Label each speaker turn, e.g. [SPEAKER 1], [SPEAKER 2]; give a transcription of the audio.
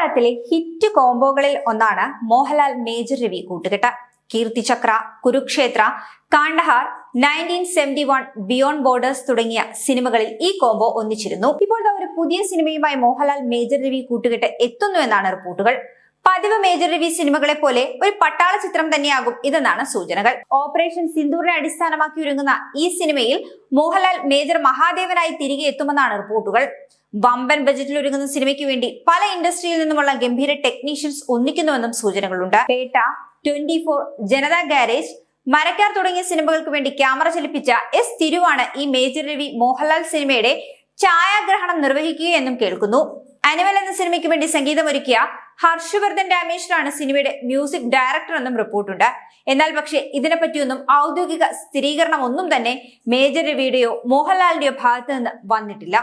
[SPEAKER 1] മലയാളത്തിലെ ഹിറ്റ് കോംബോകളിൽ ഒന്നാണ് മോഹൻലാൽ മേജർ രവി കൂട്ടുകെട്ട്. കീർത്തിചക്ര, കുരുക്ഷേത്ര, കാണ്ഡഹാർ, 1971, ബിയോണ്ട് ബോർഡേഴ്സ് തുടങ്ങിയ സിനിമകളിൽ ഈ കോംബോ ഒന്നിച്ചിരുന്നു. ഇപ്പോൾ ഒരു പുതിയ സിനിമയുമായി മോഹൻലാൽ മേജർ രവി കൂട്ടുകെട്ട് എത്തുന്നു എന്നാണ് റിപ്പോർട്ടുകൾ. പതിവ് മേജർ രവി സിനിമകളെ പോലെ ഒരു പട്ടാള ചിത്രം തന്നെയാകും ഇതെന്നാണ് സൂചനകൾ. ഓപ്പറേഷൻ സിന്ദൂറിനെ അടിസ്ഥാനമാക്കി ഒരുങ്ങുന്ന ഈ സിനിമയിൽ മോഹൻലാൽ മേജർ മഹാദേവനായി തിരികെ എത്തുമെന്നാണ് റിപ്പോർട്ടുകൾ. വമ്പൻ ബജറ്റിൽ ഒരുങ്ങുന്ന സിനിമയ്ക്ക് വേണ്ടി പല ഇൻഡസ്ട്രിയിൽ നിന്നുമുള്ള ഗംഭീര ടെക്നീഷ്യൻസ് ഒന്നിക്കുന്നുവെന്നും സൂചനകളുണ്ട്. പേട്ട, 24, ജനതാ ഗാരേജ്, മരക്കാർ തുടങ്ങിയ സിനിമകൾക്ക് വേണ്ടി ക്യാമറ ചലിപ്പിച്ച എസ് തിരുവാണ് ഈ മേജർ രവി മോഹൻലാൽ സിനിമയുടെ ഛായാഗ്രഹണം നിർവഹിക്കുകയെന്നും കേൾക്കുന്നു. അനിമൽ എന്ന സിനിമയ്ക്ക് വേണ്ടി സംഗീതമൊരുക്കിയ ഹർഷവർദ്ധൻ രാമേശ്വറാണ് സിനിമയുടെ മ്യൂസിക് ഡയറക്ടർ എന്നും റിപ്പോർട്ടുണ്ട്. എന്നാൽ പക്ഷേ ഇതിനെപ്പറ്റിയൊന്നും ഔദ്യോഗിക സ്ഥിരീകരണം ഒന്നും തന്നെ മേജർ രവിയുടെയോ മോഹൻലാലിന്റെയോ ഭാഗത്ത് നിന്ന് വന്നിട്ടില്ല.